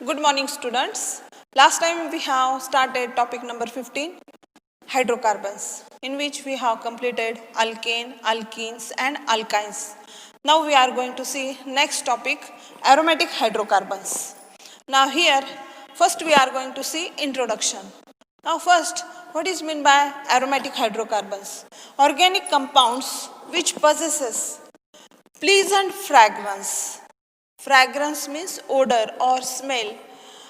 Good morning, students. Last time we have started topic number 15, hydrocarbons, in which we have completed alkane, alkenes and alkynes. Now we are going to see next topic, aromatic hydrocarbons. Now here, first we are going to see introduction. Now first, what is meant by aromatic hydrocarbons? Organic compounds which possesses pleasant fragrance. Fragrance means odor or smell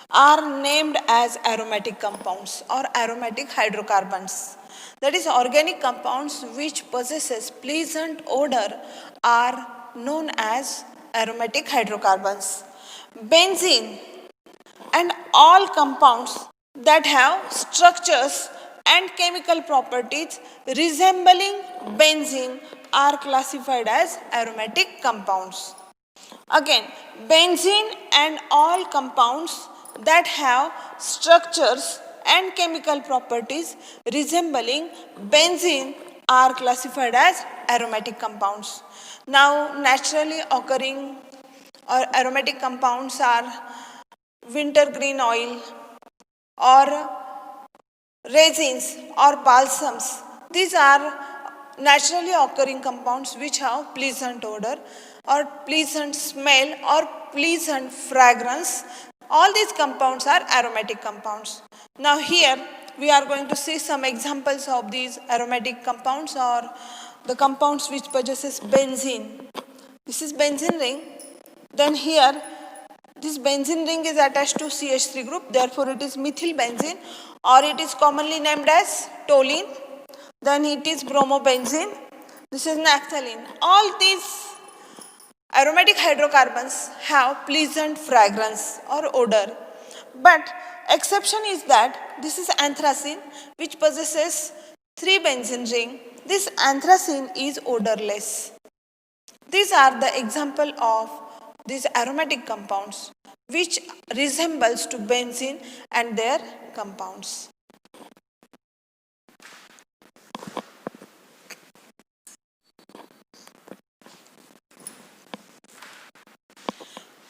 are named as aromatic compounds or aromatic hydrocarbons. That is, organic compounds which possesses pleasant odor are known as aromatic hydrocarbons. Benzene and all compounds that have structures and chemical properties resembling benzene are classified as aromatic compounds. Again, benzene and all compounds that have structures and chemical properties resembling benzene are classified as aromatic compounds. Now, naturally occurring or aromatic compounds are wintergreen oil or resins or balsams. These are naturally occurring compounds which have pleasant odor or pleasant smell or pleasant fragrance. All these compounds are aromatic compounds. Now here we are going to see some examples of these aromatic compounds or the compounds which possesses benzene. This is benzene ring. Then here this benzene ring is attached to CH3 group, therefore it is methyl benzene, or it is commonly named as toluene. Then it is bromobenzene. This is naphthalene. All these aromatic hydrocarbons have pleasant fragrance or odor. But exception is that this is anthracene which possesses 3 benzene ring. This anthracene is odorless. These are the example of these aromatic compounds which resembles to benzene and their compounds.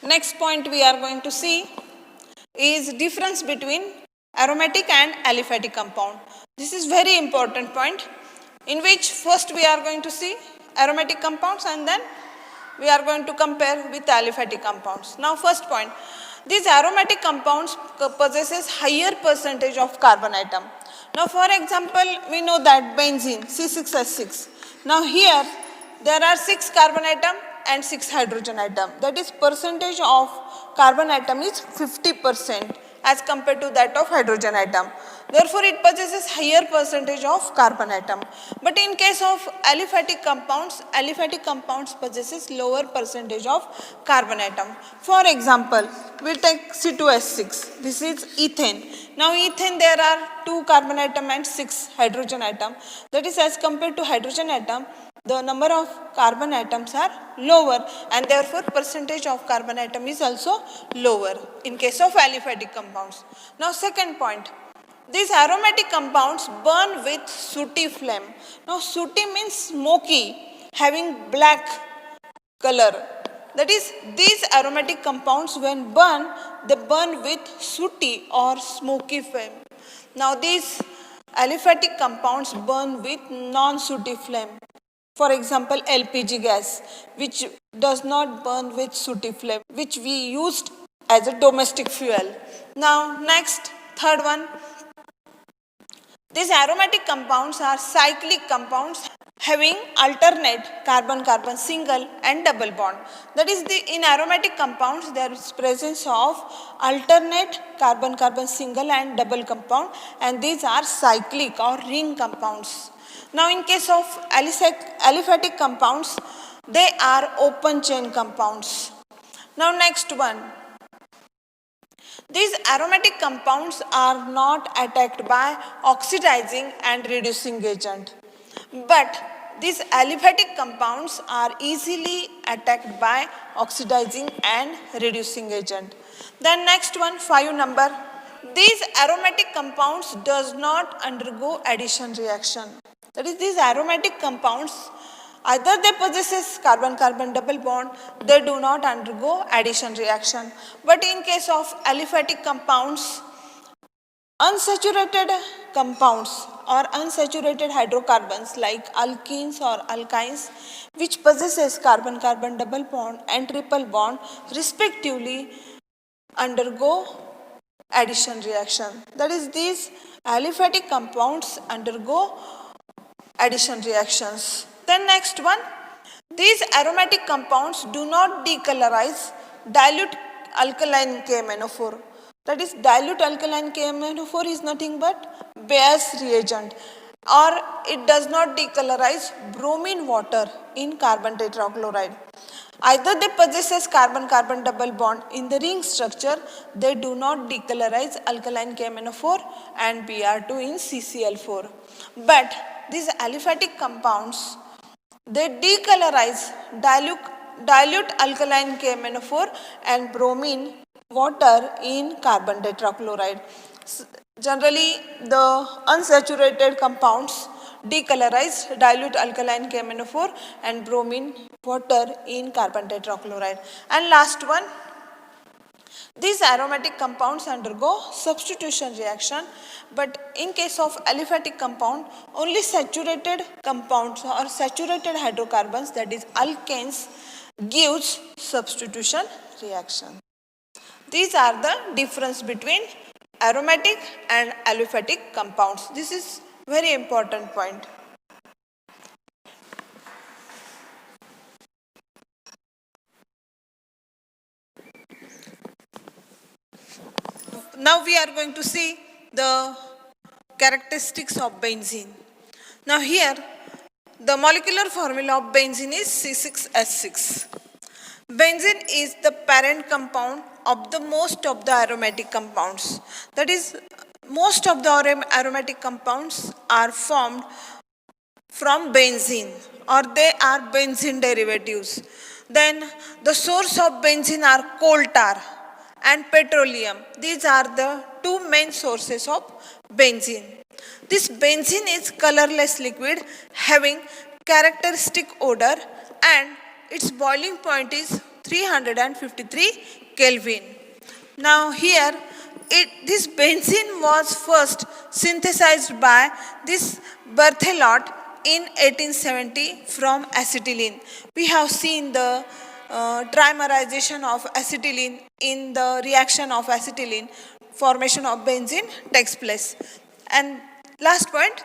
Next point we are going to see is difference between aromatic and aliphatic compound. This is very important point in which first we are going to see aromatic compounds and then we are going to compare with aliphatic compounds. Now first point, these aromatic compounds possesses higher percentage of carbon atom. Now for example, we know that benzene C6H6. Now here there are 6 carbon atom and 6 hydrogen atom. That is, percentage of carbon atom is 50% as compared to that of hydrogen atom. Therefore, it possesses higher percentage of carbon atom. But in case of aliphatic compounds possesses lower percentage of carbon atom. For example, we take C2H6. This is ethane. Now, ethane there are 2 carbon atom and 6 hydrogen atom. That is, as compared to hydrogen atom, the number of carbon atoms are lower and therefore percentage of carbon atom is also lower in case of aliphatic compounds. Now second point, these aromatic compounds burn with sooty flame. Now sooty means smoky, having black color. That is, these aromatic compounds when burn, they burn with sooty or smoky flame. Now these aliphatic compounds burn with non-sooty flame. For example, LPG gas, which does not burn with sooty flame, which we used as a domestic fuel. Now, next, third one. These aromatic compounds are cyclic compounds having alternate carbon-carbon single and double bond. That is, in aromatic compounds, there is presence of alternate carbon-carbon single and double compound, and these are cyclic or ring compounds. Now, in case of aliphatic compounds, they are open chain compounds. Now, next one. These aromatic compounds are not attacked by oxidizing and reducing agent. But these aliphatic compounds are easily attacked by oxidizing and reducing agent. Then next one, 5 number. These aromatic compounds does not undergo addition reaction. That is, these aromatic compounds Either they possesses carbon-carbon double bond, they do not undergo addition reaction. But in case of aliphatic compounds, unsaturated compounds or unsaturated hydrocarbons like alkenes or alkynes which possesses carbon-carbon double bond and triple bond respectively undergo addition reaction. That is, these aliphatic compounds undergo addition reactions. Then next one, these aromatic compounds do not decolorize dilute alkaline KMnO4. That is, dilute alkaline KMnO4 is nothing but Bayes reagent, or it does not decolorize bromine water in carbon tetrachloride. Either they possesses carbon-carbon double bond in the ring structure, they do not decolorize alkaline KMnO4 and Br2 in CCl4. But these aliphatic compounds, they decolorize dilute alkaline KMnO4 and bromine water in carbon tetrachloride. Generally, the unsaturated compounds decolorize dilute alkaline KMnO4 and bromine water in carbon tetrachloride. And last one, these aromatic compounds undergo substitution reaction, but in case of aliphatic compound, only saturated compounds or saturated hydrocarbons, that is alkanes, gives substitution reaction. These are the difference between aromatic and aliphatic compounds. This is very important point. Now we are going to see the characteristics of benzene. Now here the molecular formula of benzene is C6H6. Benzene is the parent compound of the most of the aromatic compounds. That is, most of the aromatic compounds are formed from benzene, or they are benzene derivatives. Then the source of benzene are coal tar and petroleum. These are the two main sources of benzene. This benzene is colorless liquid having characteristic odor, and its boiling point is 353 Kelvin. Now here this benzene was first synthesized by this Berthelot in 1870 from acetylene. We have seen the trimerization of acetylene. In the reaction of acetylene, formation of benzene takes place. And last point,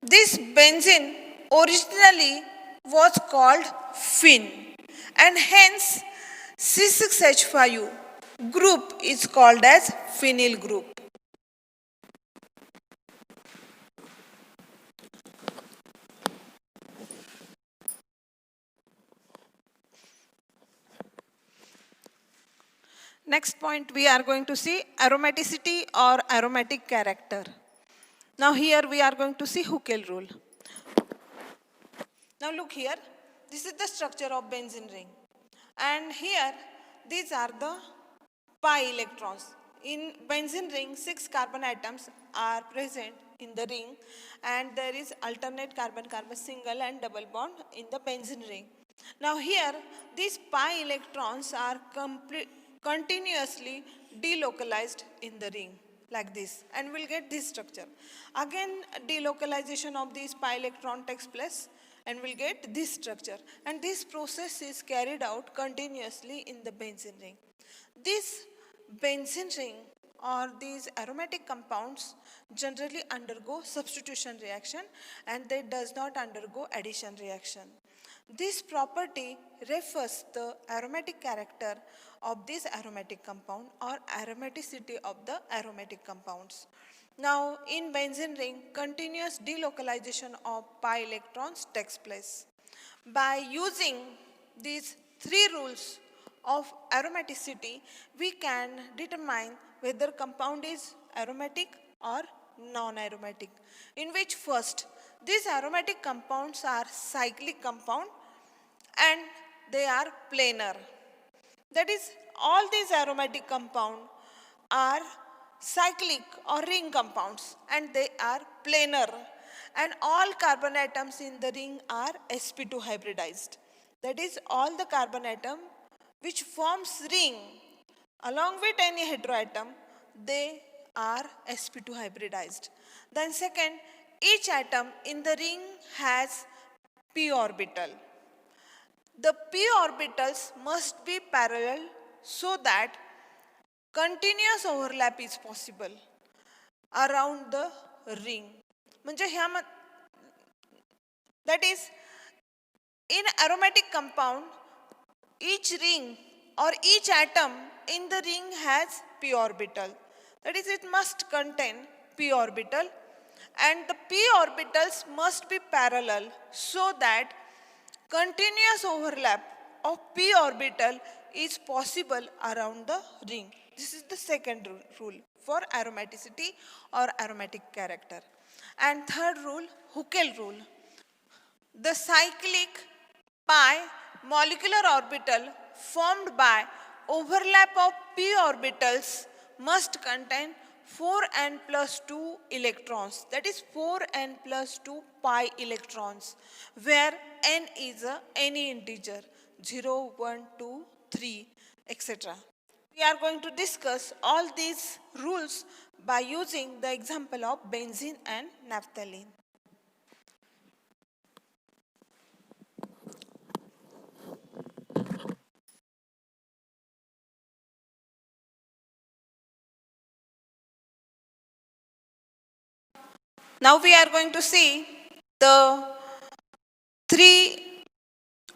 this benzene originally was called phen, and hence C6H5 group is called as phenyl group. Next point, we are going to see aromaticity or aromatic character. Now here we are going to see Huckel rule. Now look here, this is the structure of benzene ring, and here these are the pi electrons. In benzene ring, 6 carbon atoms are present in the ring, and there is alternate carbon-carbon single and double bond in the benzene ring. Now here these pi electrons are continuously delocalized in the ring like this, and we'll get this structure. Again, delocalization of this pi electron takes place, and we'll get this structure, and this process is carried out continuously in the benzene ring. This benzene ring or these aromatic compounds generally undergo substitution reaction, and they does not undergo addition reaction. This property refers the aromatic character of this aromatic compound or aromaticity of the aromatic compounds. Now in benzene ring, continuous delocalization of pi electrons takes place. By using these 3 rules of aromaticity, we can determine whether compound is aromatic or non-aromatic, in which first, these aromatic compounds are cyclic compound and they are planar. That is, all these aromatic compounds are cyclic or ring compounds, and they are planar. and all carbon atoms in the ring are sp2 hybridized. That is, all the carbon atom which forms ring along with any heteroatom, they are sp2 hybridized. Then second, each atom in the ring has p orbital. The p orbitals must be parallel so that continuous overlap is possible around the ring. म्हणजे ह्या that is, in aromatic compound, each ring or each atom in the ring has p orbital. That is, it must contain p orbital, and the p orbitals must be parallel so that continuous overlap of p orbital is possible around the ring. This is the second rule for aromaticity or aromatic character. And third rule, Huckel rule. The cyclic pi molecular orbital formed by overlap of p orbitals must contain 4n plus 2 electrons. That is 4n plus 2 pi electrons, where n is any integer, 0, 1, 2, 3, etc. We are going to discuss all these rules by using the example of benzene and naphthalene. Now we are going to see the three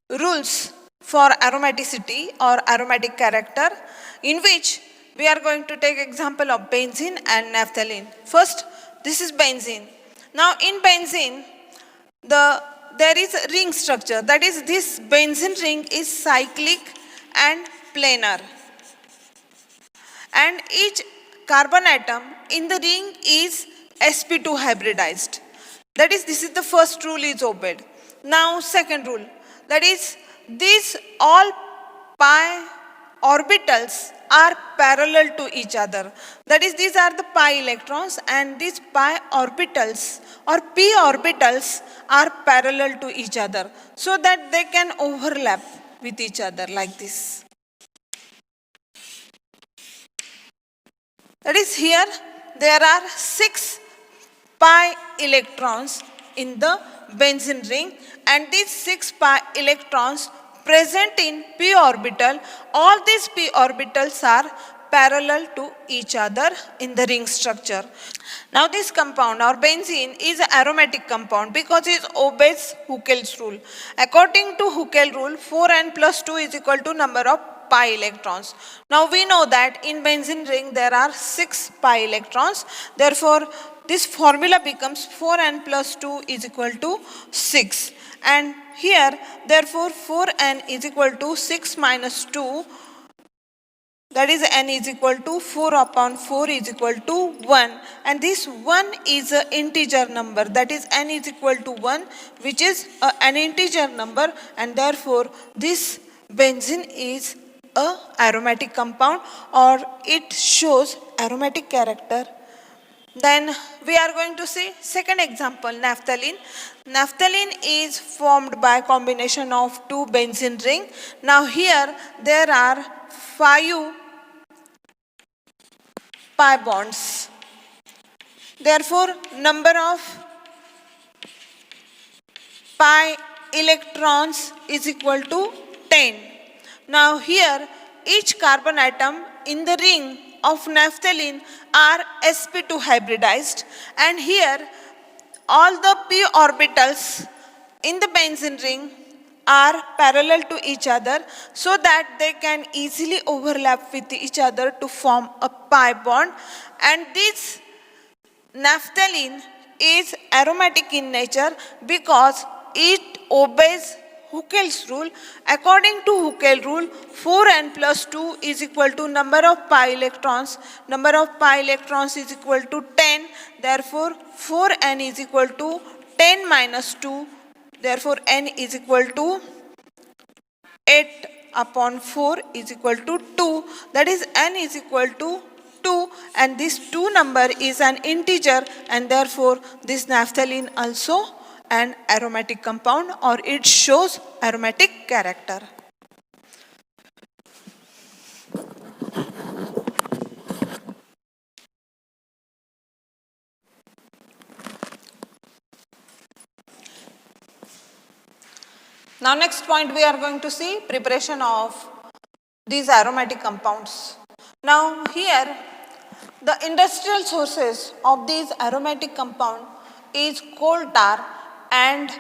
rules for aromaticity or aromatic character, in which we are going to take example of benzene and naphthalene. First, this is benzene. Now in benzene, there is a ring structure. That is, this benzene ring is cyclic and planar. And each carbon atom in the ring is sp2 hybridized. That is, this is the first rule is obeyed. Now second rule, that is, these all pi orbitals are parallel to each other. That is, these are the pi electrons, and these pi orbitals or p orbitals are parallel to each other so that they can overlap with each other like this. That is, here there are 6 pi electrons in the benzene ring, and these 6 pi electrons present in p orbital, all these p orbitals are parallel to each other in the ring structure. Now this compound or benzene is an aromatic compound because it obeys Huckel's rule. According to Huckel rule, 4n plus 2 is equal to number of pi electrons. Now we know that in benzene ring there are 6 pi electrons. Therefore, this formula becomes 4n plus 2 is equal to 6. And here, therefore, 4n is equal to 6 minus 2. That is, n is equal to 4 upon 4 is equal to 1. And this 1 is an integer number. That is, n is equal to 1, which is an integer number. And therefore, this benzene is an aromatic compound, or it shows aromatic character. Then we are going to see second example, naphthalene. Naphthalene is formed by combination of 2 benzene ring. Now here there are 5 pi bonds. Therefore, number of pi electrons is equal to 10. Now here each carbon atom in the ring of naphthalene are sp2 hybridized, and here all the p orbitals in the benzene ring are parallel to each other so that they can easily overlap with each other to form a pi bond. And this naphthalene is aromatic in nature because it obeys Huckel's rule. According to Huckel rule, 4n plus 2 is equal to number of pi electrons. Number of pi electrons is equal to 10. Therefore, 4n is equal to 10 minus 2. Therefore, n is equal to 8 upon 4 is equal to 2. That is, n is equal to 2 and this 2 number is an integer and therefore this naphthalene also an aromatic compound or it shows aromatic character. Now next point we are going to see preparation of these aromatic compounds. Now here the industrial sources of these aromatic compound is coal tar and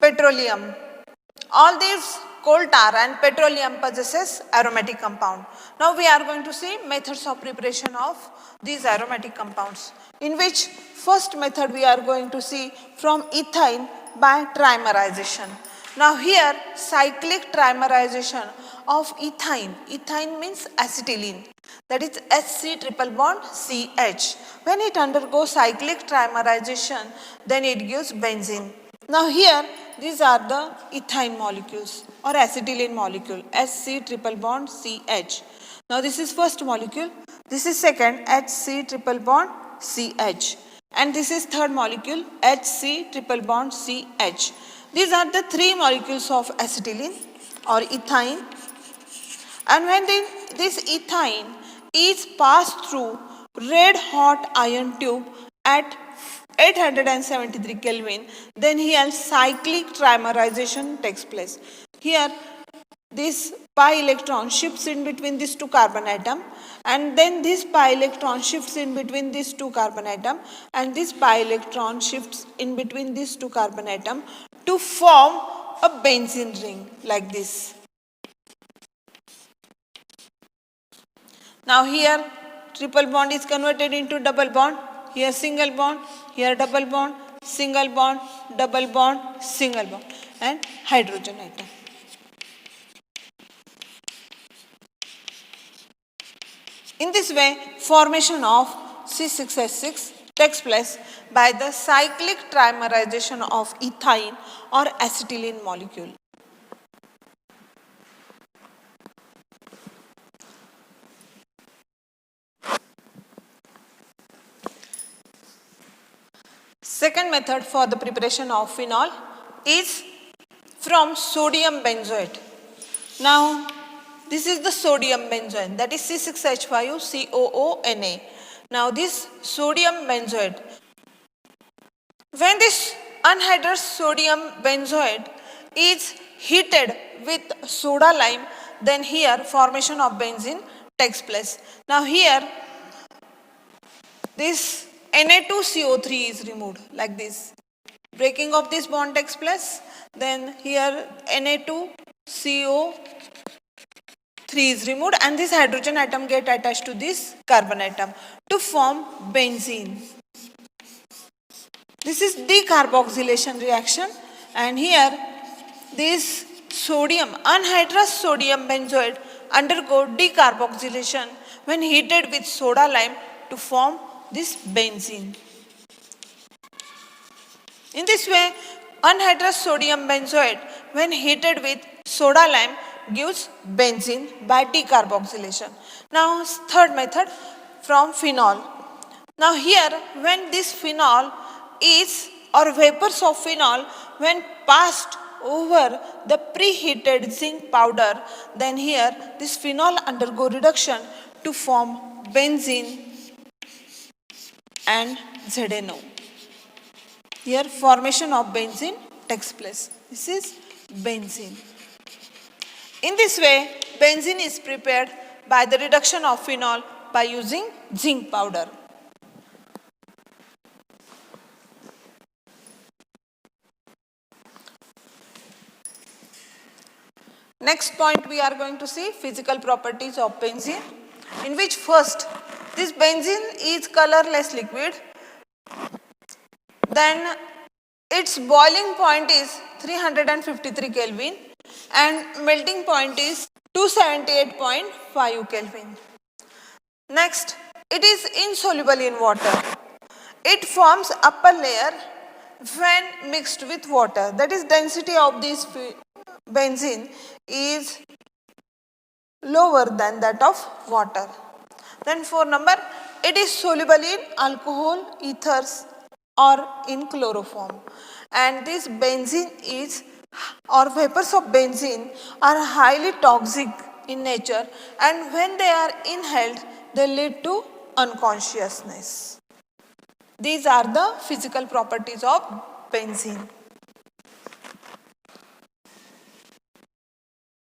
petroleum. All these coal tar and petroleum possesses aromatic compound. Now we are going to see methods of preparation of these aromatic compounds, in which first method we are going to see from ethane by trimerization. Now here cyclic trimerization of ethane, ethane means acetylene, that is HC triple bond CH. When it undergoes cyclic trimerization, then it gives benzene. Now here these are the ethane molecules or acetylene molecule HC triple bond CH. Now this is first molecule, this is second HC triple bond CH, and this is third molecule HC triple bond CH. These are the three molecules of acetylene or ethane, and when this ethane is passed through red hot iron tube at 873 Kelvin, then here cyclic trimerization takes place. Here this pi electron shifts in between these two carbon atom, and then this pi electron shifts in between these two carbon atom, and this pi electron shifts in between these two carbon atom to form a benzene ring like this. Now here triple bond is converted into double bond, here single bond, here double bond, single bond, double bond, single bond, and hydrogen atom. In this way, formation of C6H6 takes place by the cyclic trimerization of ethane or acetylene molecule. Second method for the preparation of phenol is from sodium benzoate. Now this is the sodium benzoate, that is C6H5COONA. Now this sodium benzoate, when this anhydrous sodium benzoate is heated with soda lime, then here formation of benzene takes place. Now here this Na2CO3 is removed like this. Breaking of this bond takes place. Then here Na2CO3 is removed and this hydrogen atom get attached to this carbon atom to form benzene. This is decarboxylation reaction, and here this sodium, anhydrous sodium benzoate undergo decarboxylation when heated with soda lime to form this benzene. In this way, anhydrous sodium benzoate when heated with soda lime gives benzene by decarboxylation. Now third method from phenol. Now here when this phenol is or vapors of phenol when passed over the preheated zinc powder, then here this phenol undergo reduction to form benzene and ZNO. Here formation of benzene takes place. This is benzene. In this way, benzene is prepared by the reduction of phenol by using zinc powder. Next point we are going to see physical properties of benzene, in which first this benzene is colorless liquid, then its boiling point is 353 Kelvin and melting point is 278.5 Kelvin. Next, it is insoluble in water. It forms upper layer when mixed with water, that is density of this benzene is lower than that of water. Then 4 number, it is soluble in alcohol, ethers or in chloroform. And this benzene is, or vapors of benzene are highly toxic in nature, and when they are inhaled, they lead to unconsciousness. These are the physical properties of benzene.